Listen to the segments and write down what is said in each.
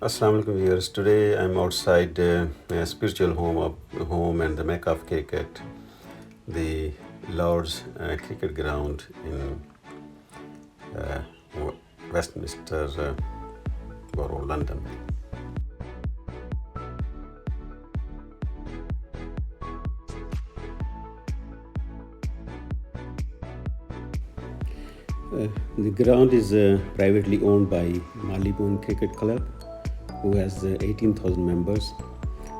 Assalamu alaikum viewers. Today I'm outside a spiritual home and the Mecca of cricket, the Lord's cricket ground in uh, Westminster Borough, London. The ground is privately owned by Marylebone Cricket Club, who has 18,000 members.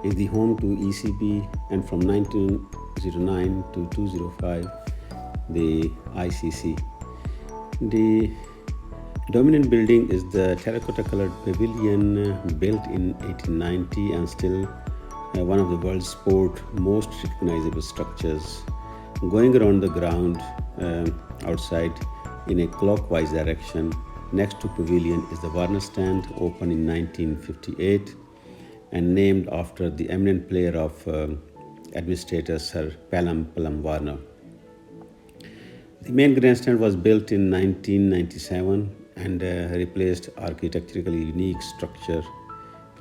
Is the home to ECB, and from 1909 to 205, the ICC. The dominant building is the terracotta-colored pavilion built in 1890 and still one of the world's most recognizable structures. Going around the ground outside in a clockwise direction, next to pavilion is the Warner stand, opened in 1958 and named after the eminent player of administrator Sir Pelham Warner. The main grandstand was built in 1997 and replaced architecturally unique structure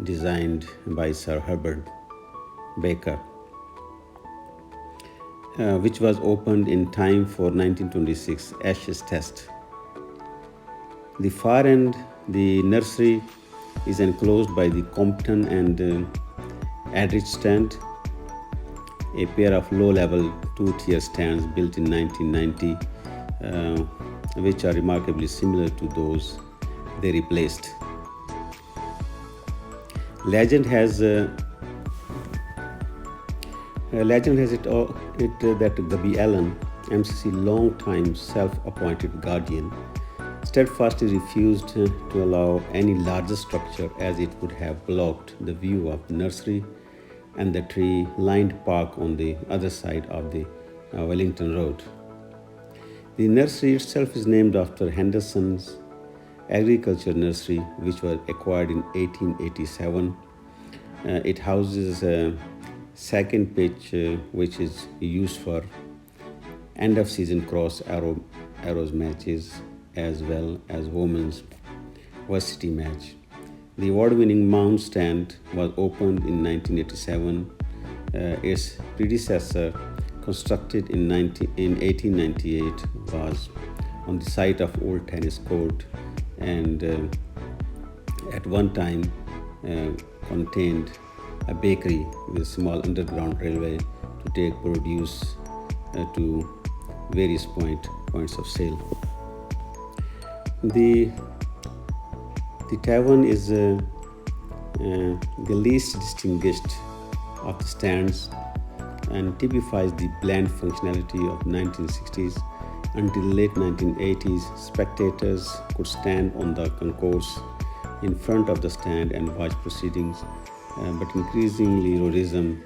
designed by Sir Herbert Baker, which was opened in time for 1926 Ashes Test. The far end, the nursery, is enclosed by the Compton and Aldrich stand, a pair of low-level two-tier stands built in 1990, which are remarkably similar to those they replaced. Legend has it that Gabi Allen, MCC long-time self-appointed guardian, steadfastly refused to allow any larger structure as it would have blocked the view of the nursery and the tree-lined park on the other side of the Wellington Road. The nursery itself is named after Henderson's agriculture nursery, which was acquired in 1887. It houses a second pitch, which is used for end-of-season arrows matches as well as women's varsity match. The award-winning Mount stand was opened in 1987. Its predecessor, constructed in 1898, was on the site of old tennis court and at one time contained a bakery with a small underground railway to take produce to various points of sale. The tavern is the least distinguished of the stands and typifies the bland functionality of 1960s. Until the late 1980s, spectators could stand on the concourse in front of the stand and watch proceedings, but increasingly rhodism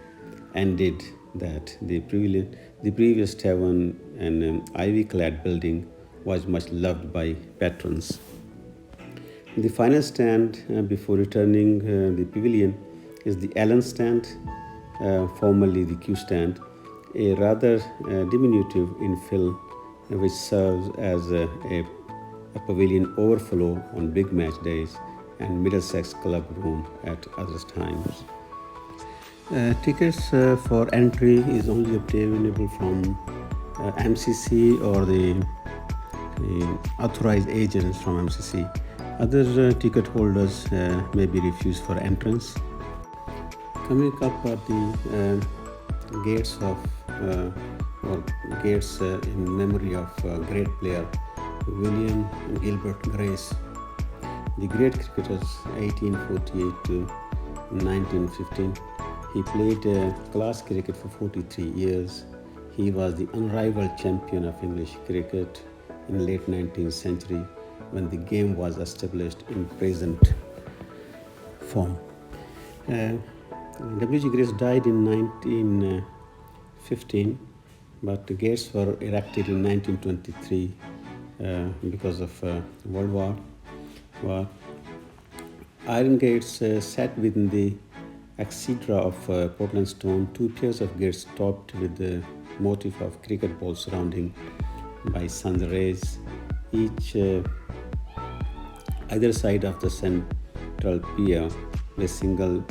ended that. The previous tavern, an ivy-clad building, was much loved by patrons. The final stand before returning the pavilion is the Allen stand, formerly the Q stand, a rather diminutive infill which serves as a pavilion overflow on big match days and Middlesex club room at other times. Tickets for entry is only obtainable from MCC or the authorized agents from MCC. Other ticket holders may be refused for entrance. Coming up are the gates in memory of great player William Gilbert Grace, the great cricketers 1848 to 1915. He played class cricket for 43 years. He was the unrivaled champion of English cricket in late 19th century when the game was established in present form. W.G. Grace died in 1915, but the gates were erected in 1923 because of World War. Iron gates set within the exedra of Portland stone, two pairs of gates topped with the motif of cricket ball surrounding by sun's rays, each either side of the central pier with a single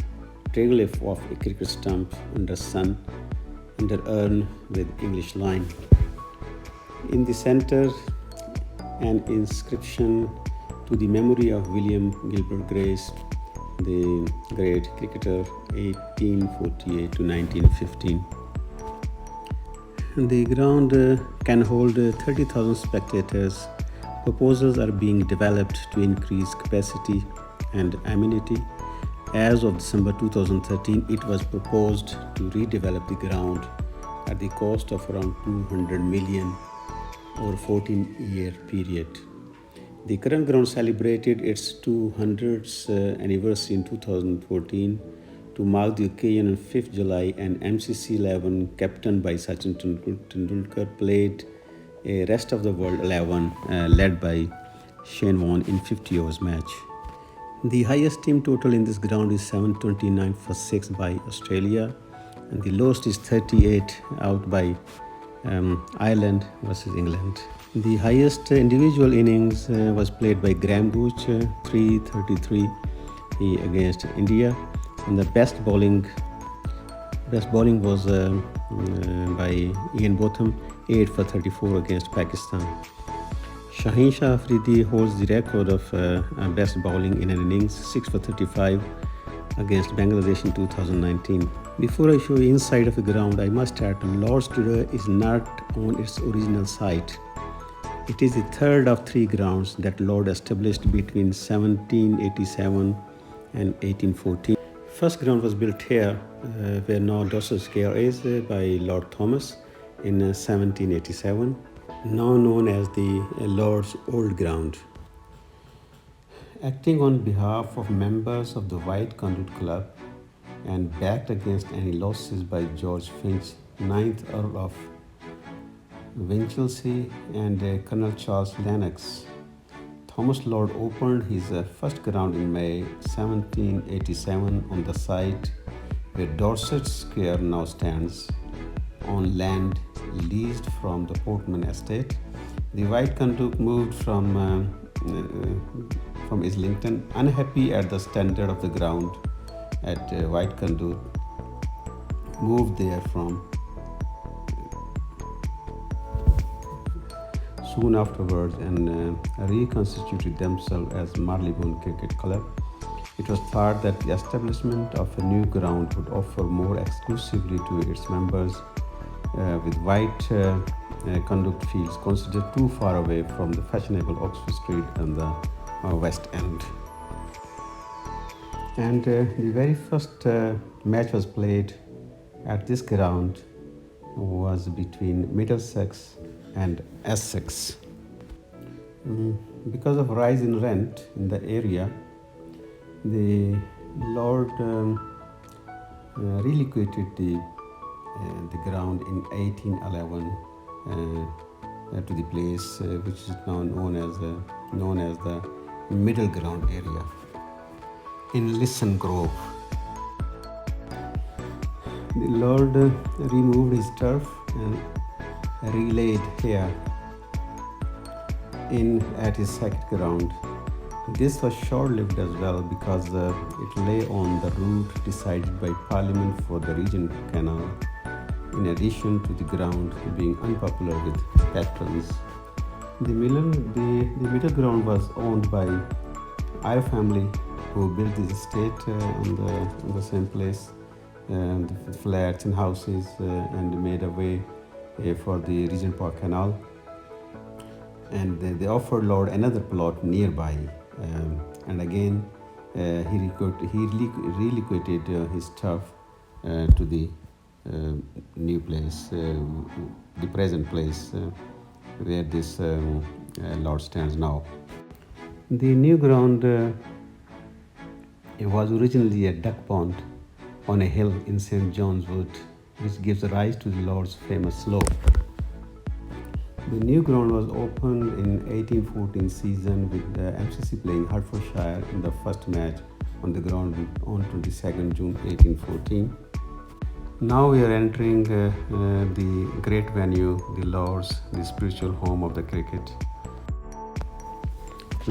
triglyph of a cricket stump under sun, under urn with English line. In the center, an inscription to the memory of William Gilbert Grace, the great cricketer, 1848 to 1915. The ground can hold 30,000 spectators. Proposals are being developed to increase capacity and amenity. As of December 2013, it was proposed to redevelop the ground at the cost of around 200 million over a 14-year period. The current ground celebrated its 200th anniversary in 2014. To mark the occasion on 5th July, an MCC 11 captained by Sachin Tendulkar played a rest of the world 11 led by Shaheen in 50 overs match. The highest team total in this ground is 729 for 6 by Australia, and the lowest is 38 out by Ireland versus England. The highest individual innings was played by Gooch, 333 against India, and the best bowling was by Ian Botham, 8 for 34 against Pakistan. Shaheen Afridi holds the record of best bowling in an innings, 6 for 35 against Bangladesh in 2019. Before I show you inside of the ground, I must add Lord's today is not on its original site. It is the third of 3 grounds that Lord established between 1787 and 1814. First ground was built here, where now Dorset Square is, by Lord Thomas in 1787, now known as the Lord's Old Ground. Acting on behalf of members of the White Conduit Club and backed against any losses by George Finch, 9th Earl of Winchelsea, and Colonel Charles Lennox, Thomas Lord opened his first ground in May 1787 on the site where Dorset Square now stands, on land leased from the Portman estate. The White Conduit moved from Islington, unhappy at the standard of the ground at White Conduit, moved there from soon afterwards and reconstituted themselves as Marylebone Cricket Club. It was thought that the establishment of a new ground would offer more exclusively to its members, with White Conduit fields considered too far away from the fashionable Oxford Street and the West End. And the very first match was played at this ground was between Middlesex and Essex. Because of rise in rent in the area, the Lord relocated the ground in 1811 to the place which is now known as the Middle Ground area in Lisson Grove. The Lord removed his turf and relaid here at his second ground. This was short-lived as well because it lay on the route decided by Parliament for the Regent Canal, in addition to the ground being unpopular with patrons. The middle ground was owned by our family, who built this estate on the same place, the flats and houses, and made a way for the Regent Park Canal. And they offered Lord another plot nearby, and again he relocated his turf to the new place, the present place where this Lord stands now. The new ground was originally a duck pond on a hill in St. John's Wood, which gives rise to the Lord's famous slope. The new ground was opened in 1814 season with the MCC playing Hertfordshire in the first match on the ground on 22nd June 1814. Now we are entering the great venue, the Lord's, the spiritual home of the cricket.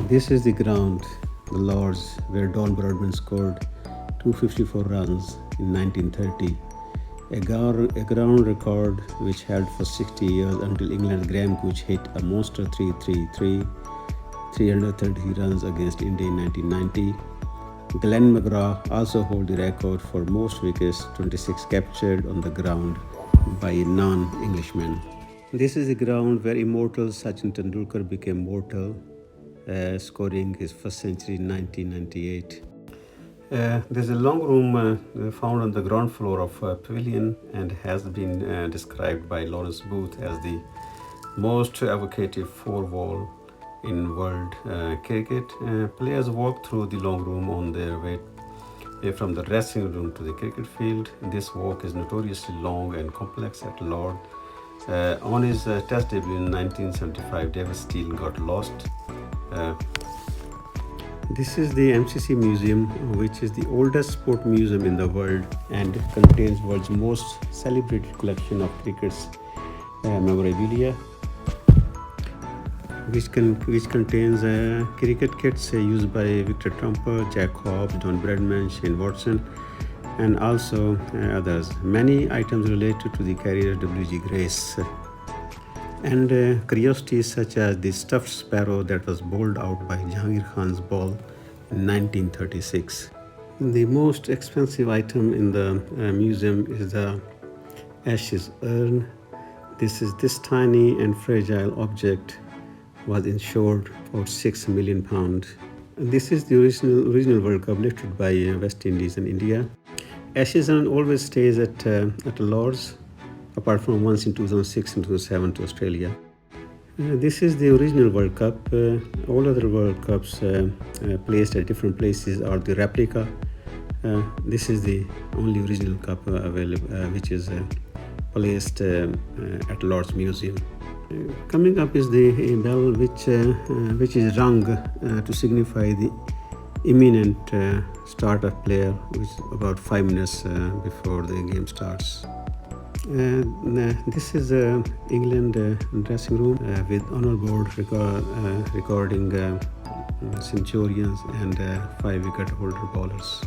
This is the ground the Lords, where Don Bradman scored 254 runs in 1930, a ground record which held for 60 years until England's Graham Gooch hit a monster 330 runs against India in 1990. Glenn McGrath also holds the record for most wickets, 26 captured on the ground by a non-Englishman. This is the ground where immortal Sachin Tendulkar became mortal, scoring his first century in 1998. There's a long room found on the ground floor of Pavilion and has been described by Lawrence Booth as the most evocative four-wall in world cricket. Players walk through the long room on their way from the dressing room to the cricket field. This walk is notoriously long and complex at Lord. On his test debut in 1975, David Steele got lost. This is the MCC Museum, which is the oldest sport museum in the world and contains world's most celebrated collection of cricket's memorabilia, which contains cricket kits used by Victor Trumper, Jack Hobbs, Don Bradman, Shane Watson, and also others. Many items related to the career of W.G. Grace. And curiosities such as the stuffed sparrow that was bowled out by Jahangir Khan's ball in 1936. The most expensive item in the museum is the Ashes urn. This tiny and fragile object was insured for £6 million. This is the original World Cup lifted by West Indies and India. Ashes urn always stays at Lord's, apart from once in 2006 and 2007 to Australia. This is the original World Cup. All other World Cups placed at different places are the replica. This is the only original cup available, which is placed at Lord's Museum. Coming up is the bell, which is rung to signify the imminent start of play, which is about 5 minutes before the game starts. This is England dressing room with honor board recording centurions and 5 wicket holder bowlers.